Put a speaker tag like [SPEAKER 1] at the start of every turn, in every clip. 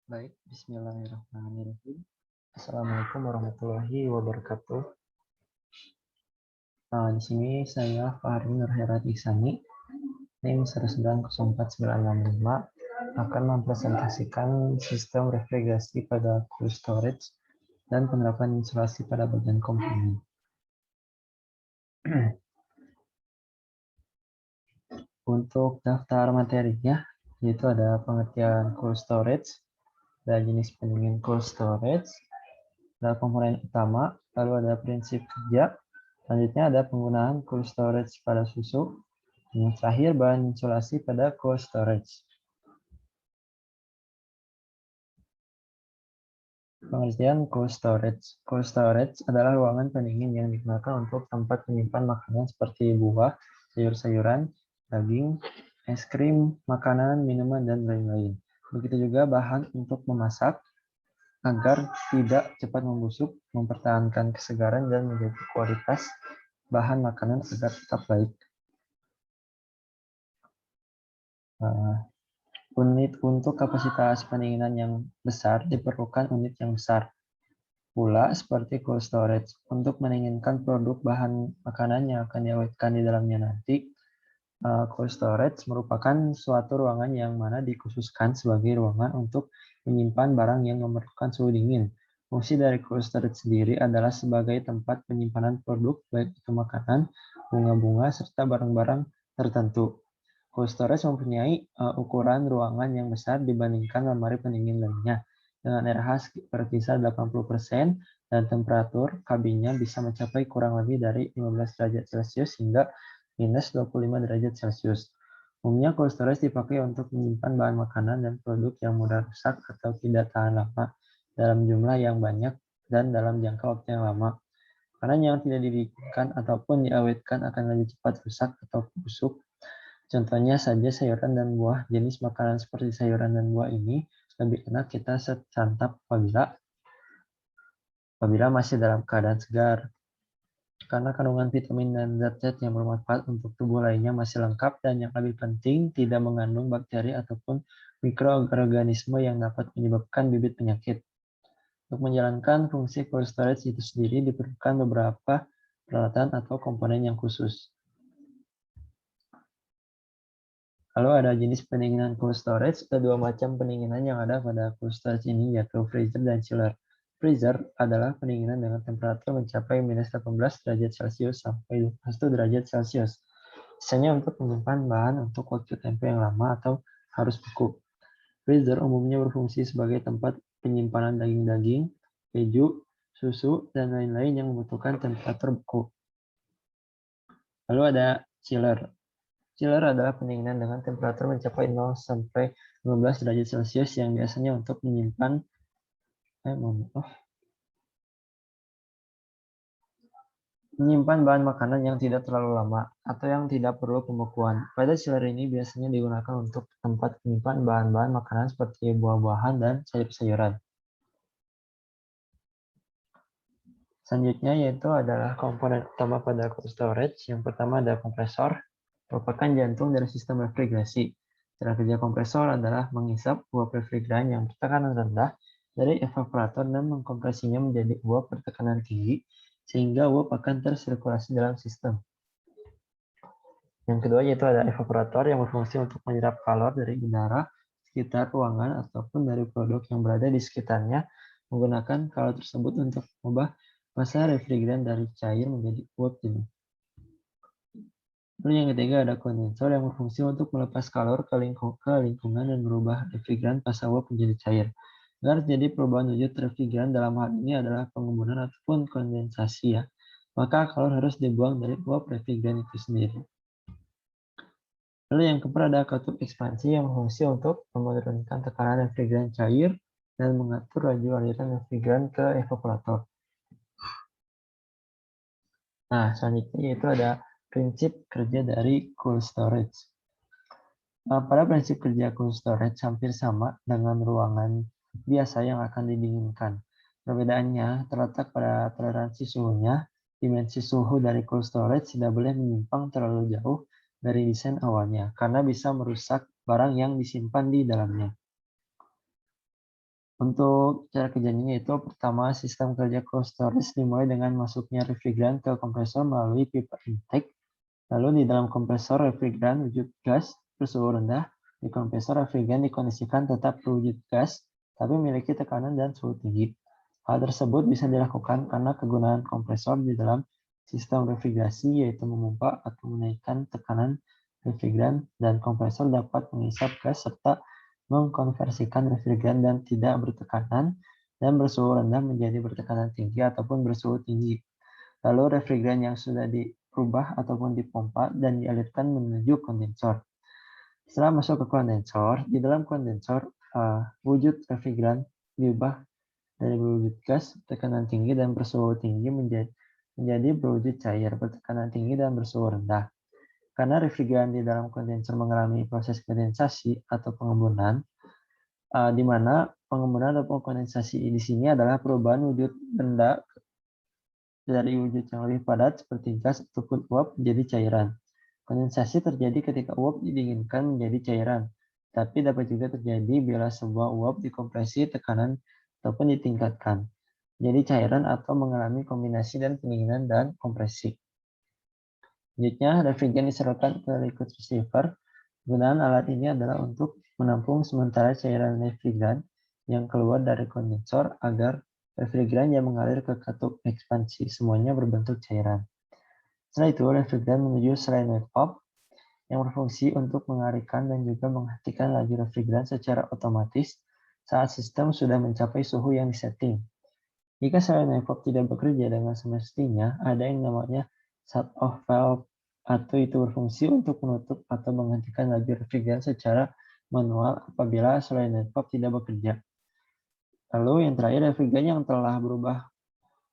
[SPEAKER 1] Baik, bismillahirrahmanirrahim. Assalamualaikum warahmatullahi wabarakatuh. Di sini saya Fahri Nur Herat Ihsani, NIM 1904965, akan mempresentasikan sistem refrigerasi pada cold storage dan penerapan insulasi pada bagian komponen. Untuk daftar materinya, yaitu ada pengertian cold storage, ada jenis pendingin cold storage, ada komponen utama, lalu ada prinsip kerja, selanjutnya ada penggunaan cold storage pada susu, dan yang terakhir bahan insulasi pada cold storage. Pengertian cold storage. Cold storage adalah ruangan pendingin yang digunakan untuk tempat menyimpan makanan seperti buah, sayur-sayuran, daging, es krim, makanan, minuman, dan lain-lain. Begitu juga bahan untuk memasak agar tidak cepat membusuk, mempertahankan kesegaran, dan menjaga kualitas bahan makanan agar tetap baik. Unit untuk kapasitas pendinginan yang besar diperlukan unit yang besar. Pula seperti cold storage, untuk mendinginkan produk bahan makanan yang akan diawetkan di dalamnya nanti, cold storage merupakan suatu ruangan yang mana dikhususkan sebagai ruangan untuk menyimpan barang yang memerlukan suhu dingin. Fungsi dari cold storage sendiri adalah sebagai tempat penyimpanan produk, baik itu makanan, bunga-bunga, serta barang-barang tertentu. Cold storage mempunyai ukuran ruangan yang besar dibandingkan lemari pendingin lainnya. Dengan RH berkisar 80% dan temperatur kabinnya bisa mencapai kurang lebih dari 15 derajat Celcius hingga minus 25 derajat Celcius. Umumnya cold storage dipakai untuk menyimpan bahan makanan dan produk yang mudah rusak atau tidak tahan lama dalam jumlah yang banyak dan dalam jangka waktu yang lama. Makanan yang tidak didinginkan ataupun diawetkan akan lebih cepat rusak atau busuk. Contohnya saja sayuran dan buah. Jenis makanan seperti sayuran dan buah ini lebih enak kita santap apabila masih dalam keadaan segar. Karena kandungan vitamin dan zat-zat yang bermanfaat untuk tubuh lainnya masih lengkap, dan yang lebih penting tidak mengandung bakteri ataupun mikroorganisme yang dapat menyebabkan bibit penyakit. Untuk menjalankan fungsi cold storage itu sendiri diperlukan beberapa peralatan atau komponen yang khusus. Lalu ada jenis pendinginan cold storage. Ada dua macam pendinginan yang ada pada cold storage ini, yaitu freezer dan chiller. Freezer adalah pendinginan dengan temperatur mencapai minus 18 derajat Celcius sampai 21 derajat Celcius. Biasanya untuk menyimpan bahan untuk waktu tempo yang lama atau harus beku. Freezer umumnya berfungsi sebagai tempat penyimpanan daging-daging, keju, susu, dan lain-lain yang membutuhkan temperatur beku. Lalu ada chiller. Chiller adalah pendinginan dengan temperatur mencapai 0 sampai 15 derajat Celcius yang biasanya untuk menyimpan bahan makanan yang tidak terlalu lama atau yang tidak perlu pembekuan. Pada chiller ini biasanya digunakan untuk tempat menyimpan bahan-bahan makanan seperti buah-buahan dan sayur-sayuran. Selanjutnya yaitu adalah komponen utama pada cold storage. Yang pertama ada kompresor, merupakan jantung dari sistem refrigerasi. Cara kerja kompresor adalah menghisap uap refrigeran yang bertekanan rendah dari evaporator dan mengkompresinya menjadi uap bertekanan tinggi, sehingga uap akan tersirkulasi dalam sistem. Yang kedua yaitu ada evaporator yang berfungsi untuk menyerap kalor dari udara sekitar ruangan ataupun dari produk yang berada di sekitarnya, menggunakan kalor tersebut untuk mengubah massa refrigeran dari cair menjadi uap jenuh. Lalu yang ketiga ada kondensor yang berfungsi untuk melepas kalor ke lingkungan dan merubah refrigeran fasa uap menjadi cair. Agar terjadi perubahan wujud refrigeran dalam hal ini adalah pengembunan ataupun kondensasi ya. Maka kalor harus dibuang dari uap refrigeran itu sendiri. Lalu yang keempat ada katup ekspansi yang berfungsi untuk menurunkan tekanan refrigeran cair dan mengatur laju aliran refrigeran ke evaporator. Nah, selanjutnya yaitu ada prinsip kerja dari cold storage. Pada prinsip kerja cold storage hampir sama dengan ruangan biasa yang akan didinginkan. Perbedaannya terletak pada toleransi suhunya. Dimensi suhu dari cold storage tidak boleh menyimpang terlalu jauh dari desain awalnya, karena bisa merusak barang yang disimpan di dalamnya. Untuk cara kerjanya yaitu pertama sistem kerja cold storage dimulai dengan masuknya refrigeran ke kompresor melalui pipa intake. Lalu di dalam kompresor refrigeran wujud gas bersuhu rendah. Di kompresor refrigeran dikondisikan tetap berwujud gas tapi memiliki tekanan dan suhu tinggi. Hal tersebut bisa dilakukan karena kegunaan kompresor di dalam sistem refrigerasi yaitu memompa atau menaikkan tekanan refrigeran dan kompresor dapat mengisap gas serta mengkonversikan refrigeran dan tidak bertekanan dan bersuhu rendah menjadi bertekanan tinggi ataupun bersuhu tinggi. Lalu refrigeran yang sudah dirubah ataupun dipompa dan dialirkan menuju kondensor. Setelah masuk ke kondensor, di dalam kondensor wujud refrigeran diubah dari berwujud gas, tekanan tinggi dan bersuhu tinggi menjadi berwujud cair, bertekanan tinggi dan bersuhu rendah. Karena refrigeran di dalam kondensor mengalami proses kondensasi atau pengembunan, di mana pengembunan atau kondensasi di sini adalah perubahan wujud benda dari wujud yang lebih padat seperti gas ataupun uap menjadi cairan. Kondensasi terjadi ketika uap didinginkan menjadi cairan, tapi dapat juga terjadi bila sebuah uap dikompresi tekanan ataupun ditingkatkan jadi cairan atau mengalami kombinasi dan pendinginan dan kompresi. Selanjutnya, refrigeran diserahkan ke liquid receiver. Gunaan alat ini adalah untuk menampung sementara cairan refrigeran yang keluar dari kondensor agar refrigeran yang mengalir ke katup ekspansi semuanya berbentuk cairan. Setelah itu, refrigeran menuju solenoid valve yang berfungsi untuk mengalirkan dan juga menghentikan laju refrigeran secara otomatis saat sistem sudah mencapai suhu yang disetting. Jika solenoid valve tidak bekerja dengan semestinya, ada yang namanya shut-off valve atau itu berfungsi untuk menutup atau menghentikan laju refrigeran secara manual apabila solenoid valve tidak bekerja. Lalu yang terakhir, refrigeran yang telah berubah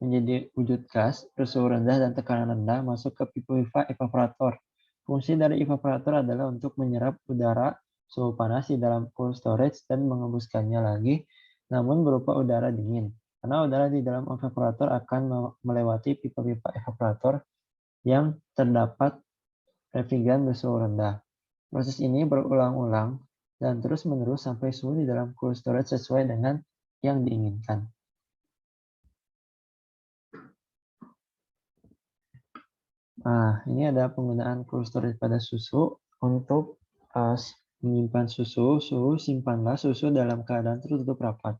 [SPEAKER 1] menjadi wujud gas, bersuhu rendah dan tekanan rendah masuk ke pipa evaporator. Fungsi dari evaporator adalah untuk menyerap udara suhu panas di dalam cold storage dan mengembuskannya lagi, namun berupa udara dingin. Karena udara di dalam evaporator akan melewati pipa-pipa evaporator yang terdapat refrigeran bersuhu rendah. Proses ini berulang-ulang dan terus-menerus sampai suhu di dalam cold storage sesuai dengan yang diinginkan. Nah, ini ada penggunaan cold storage pada susu untuk menyimpan susu. Simpanlah susu dalam keadaan tertutup rapat.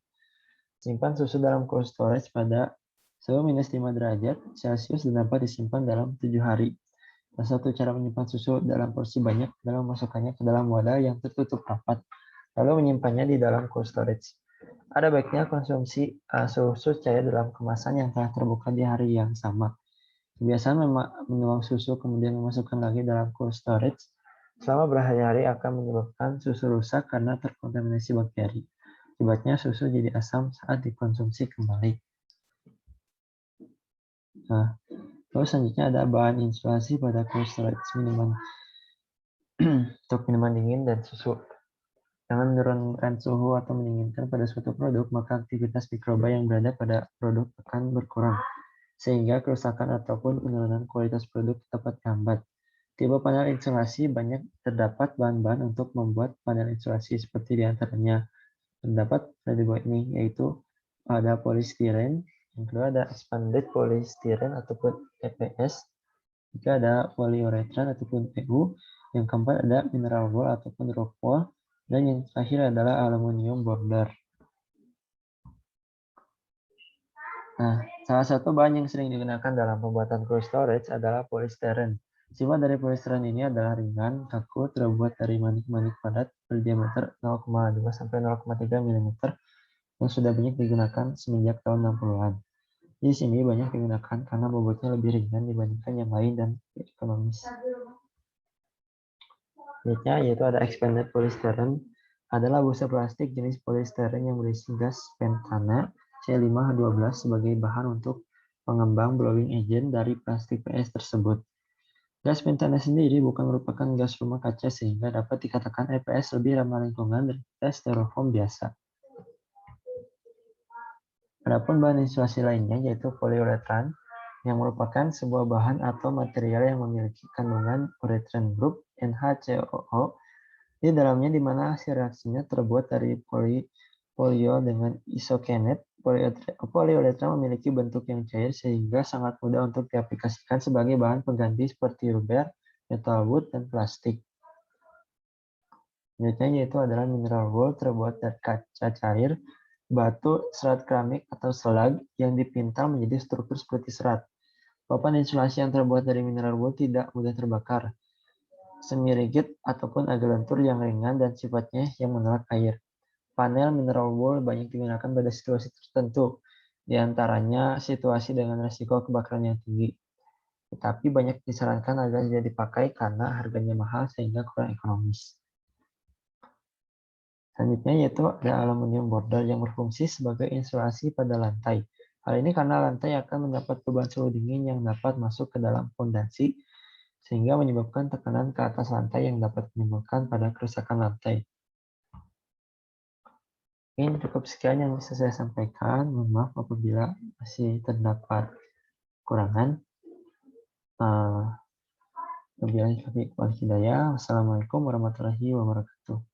[SPEAKER 1] Simpan susu dalam cold storage pada suhu minus 5 derajat Celcius dan dapat disimpan dalam 7 hari. Salah satu cara menyimpan susu dalam porsi banyak adalah memasukkannya ke dalam wadah yang tertutup rapat, lalu menyimpannya di dalam cold storage. Ada baiknya konsumsi susu cair dalam kemasan yang telah terbuka di hari yang sama. Kebiasaan menuang susu kemudian memasukkan lagi dalam cold storage selama berhari-hari akan menyebabkan susu rusak karena terkontaminasi bakteri. Akibatnya susu jadi asam saat dikonsumsi kembali. Nah, terus selanjutnya ada bahan insulasi pada cold storage minuman untuk minuman dingin dan susu. Dengan menurunkan suhu atau mendinginkan pada suatu produk, maka aktivitas mikroba yang berada pada produk akan berkurang, sehingga kerusakan ataupun penurunan kualitas produk dapat terhambat. Tipe panel insulasi banyak terdapat bahan-bahan untuk membuat panel insulasi seperti diantaranya terdapat pada dua ini, yaitu ada polistiren, yang kedua ada expanded polystyrene ataupun EPS, ketiga ada polyurethane ataupun PU, yang keempat ada mineral wool ataupun rock wool, dan yang terakhir adalah aluminium border. Nah, salah satu bahan yang sering digunakan dalam pembuatan cold storage adalah polystyrene. Sifat dari polystyrene ini adalah ringan, kaku, terbuat dari manik-manik padat berdiameter 0,5 sampai 0,3 mm yang sudah banyak digunakan semenjak tahun 60-an. Di sini banyak digunakan karena bobotnya lebih ringan dibandingkan yang lain dan ekonomis. Selanjutnya yaitu ada expanded polystyrene, adalah busa plastik jenis polystyrene yang berisi gas pentane C5H12 sebagai bahan untuk pengembang blowing agent dari plastik PS tersebut. Gas pentane sendiri bukan merupakan gas rumah kaca sehingga dapat dikatakan EPS lebih ramah lingkungan daripada styrofoam biasa. Adapun bahan insulasi lainnya yaitu polyurethane yang merupakan sebuah bahan atau material yang memiliki kandungan urethane group NHCOO di dalamnya di mana hasil reaksinya terbuat dari polyol dengan isokinet. Poliuretra memiliki bentuk yang cair sehingga sangat mudah untuk diaplikasikan sebagai bahan pengganti seperti rubber, metal wood, dan plastik. Selanjutnya yaitu adalah mineral wool terbuat dari kaca cair, batu, serat keramik, atau slag yang dipintal menjadi struktur seperti serat. Papan insulasi yang terbuat dari mineral wool tidak mudah terbakar, semi rigid ataupun agak lentur yang ringan dan sifatnya yang menolak air. Panel mineral wool banyak digunakan pada situasi tertentu, di antaranya situasi dengan risiko kebakaran yang tinggi. Tetapi banyak disarankan agar tidak dipakai karena harganya mahal sehingga kurang ekonomis. Selanjutnya yaitu ada aluminium border yang berfungsi sebagai insulasi pada lantai. Hal ini karena lantai akan mendapat beban suhu dingin yang dapat masuk ke dalam fondasi, sehingga menyebabkan tekanan ke atas lantai yang dapat menimbulkan pada kerusakan lantai. Mungkin cukup sekian yang bisa saya sampaikan. Mohon maaf apabila masih terdapat kekurangan. Wabillahi taufiq wal hidayah. Wassalamualaikum warahmatullahi wabarakatuh.